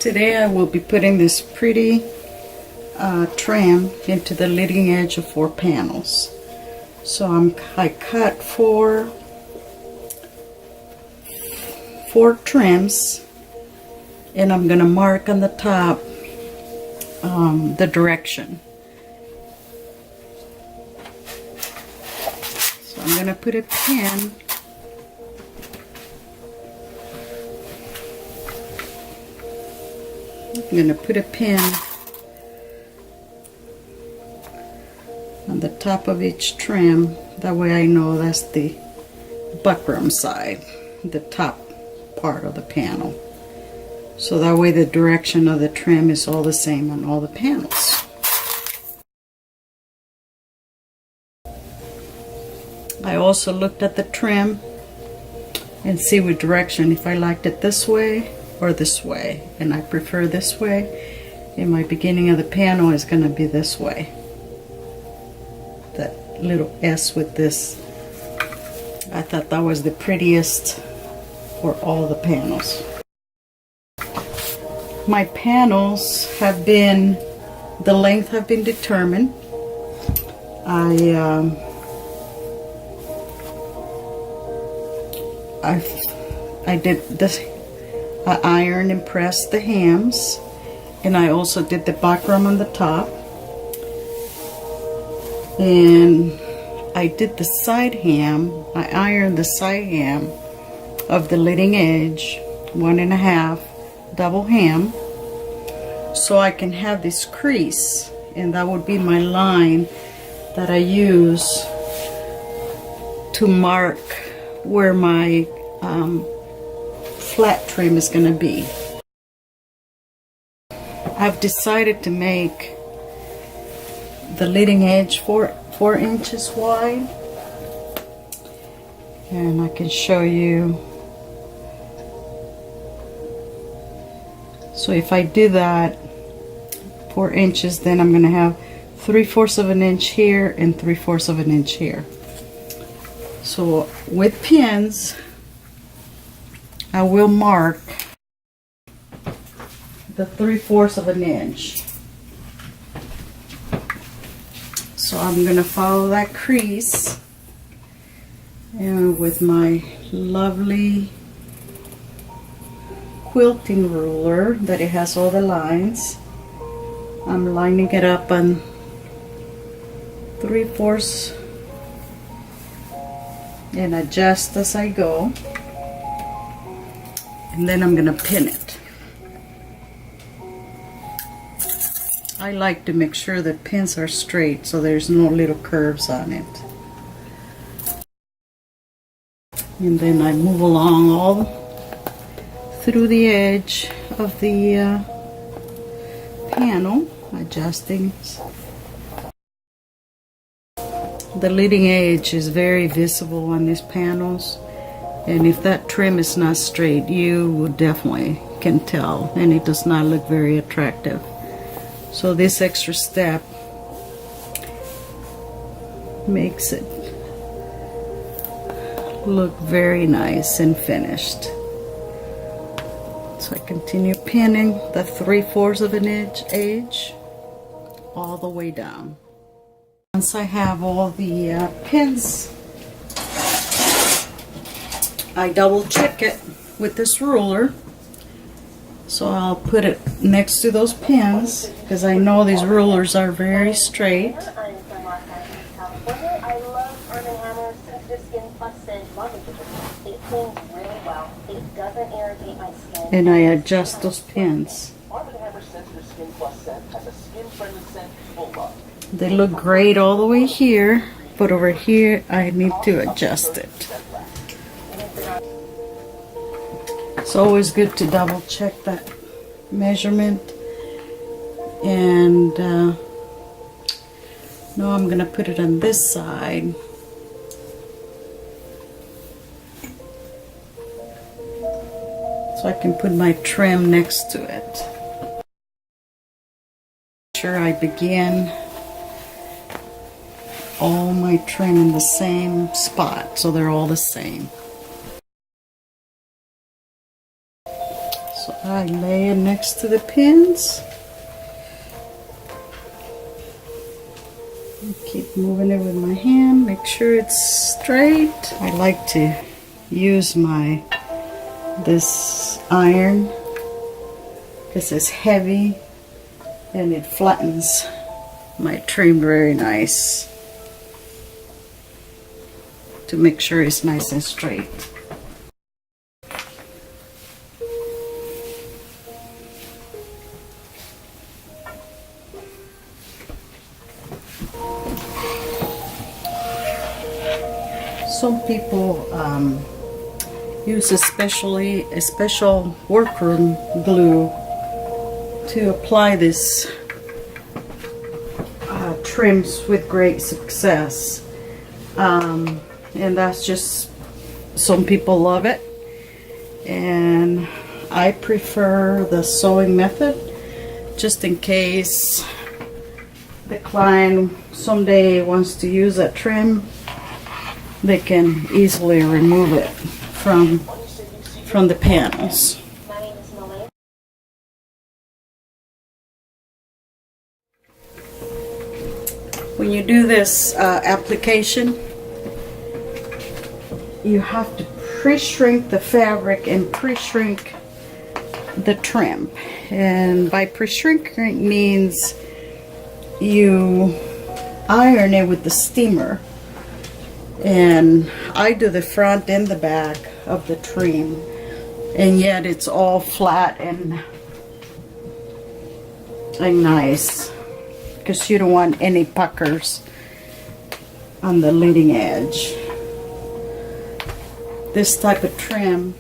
Today I will be putting this pretty trim into the leading edge of 4 panels. So I cut four trims, and I'm going to mark on the top the direction. So I'm going to put a pin on the top of each trim. That way I know that's the buckram side, the top part of the panel. So that way the direction of the trim is all the same on all the panels. I also looked at the trim and see what direction, if I liked it this way or this way, and I prefer this way. And my beginning of the panel is going to be this way. That little S with this, I thought that was the prettiest for all the panels. My panels have been, the length have been determined. I did this, I ironed and pressed the hams, and I also did the buckram on the top, and I did the side ham. I ironed the side ham of the leading edge, 1.5 double ham, so I can have this crease, and that would be my line that I use to mark where my flat trim is going to be. I've decided to make the leading edge 4 inches wide, and I can show you. So if I do that 4 inches, then I'm going to have 3/4 of an inch here and 3/4 of an inch here. So with pins, I will mark the 3/4 of an inch. So I'm going to follow that crease, and with my lovely quilting ruler that it has all the lines, I'm lining it up on 3/4 and adjust as I go, and then I'm going to pin it. I like to make sure the pins are straight so there's no little curves on it. And then I move along all through the edge of the panel, adjusting. The leading edge is very visible on these panels, and if that trim is not straight, you would definitely can tell, and it does not look very attractive. So this extra step makes it look very nice and finished. So I continue pinning the 3/4 of an inch edge all the way down. Once I have all the pins, I double check it with this ruler. So I'll put it next to those pins because I know these rulers are very straight. And I adjust those pins. They look great all the way here, but over here I need to adjust it. It's always good to double check that measurement. And now I'm going to put it on this side. So I can put my trim next to it. Sure, I begin all my trim in the same spot, so they're all the same. So I lay it next to the pins. Keep moving it with my hand, make sure it's straight. I like to use this iron because it's heavy and it flattens my trim very nice to make sure it's nice and straight. Some people use a special workroom glue to apply this trims with great success, and that's just, some people love it, and I prefer the sewing method just in case the client someday wants to use that trim. They can easily remove it from the panels. When you do this application, you have to pre-shrink the fabric and pre-shrink the trim. And by pre-shrinking means you iron it with the steamer. And I do the front and the back of the trim, and yet it's all flat and nice, because you don't want any puckers on the leading edge. This type of trim,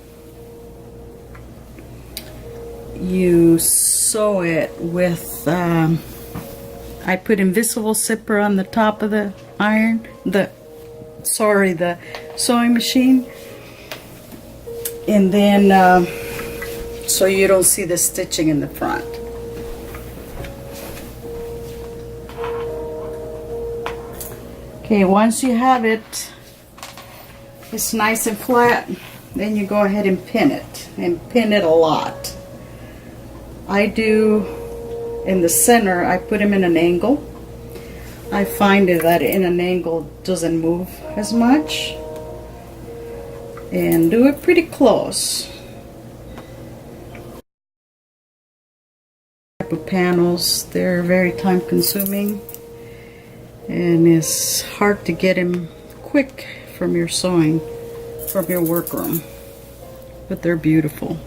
you sew it with I put invisible zipper on the top of the iron, the sewing machine, and then so you don't see the stitching in the front. Okay, once you have it's nice and flat, then you go ahead and pin it, and pin it a lot. I do in the center, I put them in an angle. I find that in an angle doesn't move as much, and do it pretty close. Type of panels, they're very time consuming, and it's hard to get them quick from your workroom, but they're beautiful.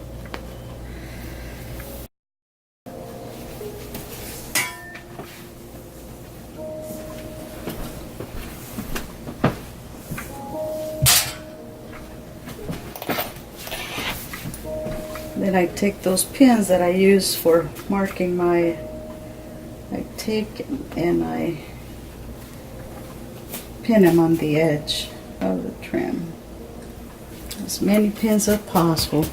Then I take those pins that I use for marking I take and I pin them on the edge of the trim. As many pins as possible.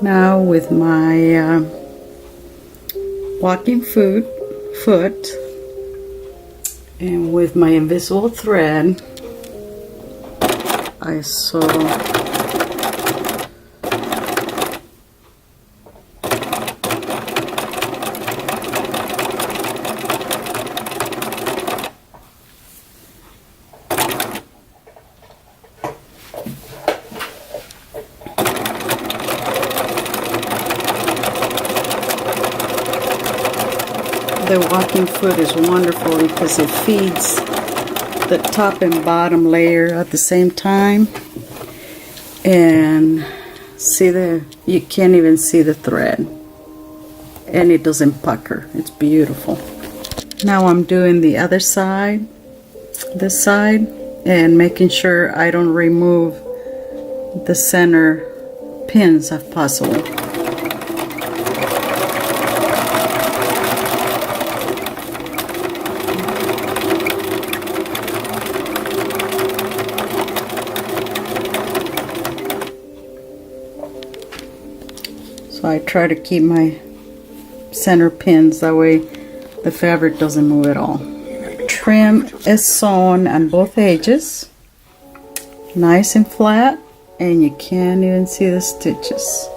Now with my walking foot and with my invisible thread, I sew the walking foot is wonderful because it feeds the top and bottom layer at the same time, and you can't even see the thread, and it doesn't pucker. It's beautiful. Now I'm doing the other side, this side, and making sure I don't remove the center pins if possible. So I try to keep my center pins, that way the fabric doesn't move at all. Trim is sewn on both edges, nice and flat, and you can't even see the stitches.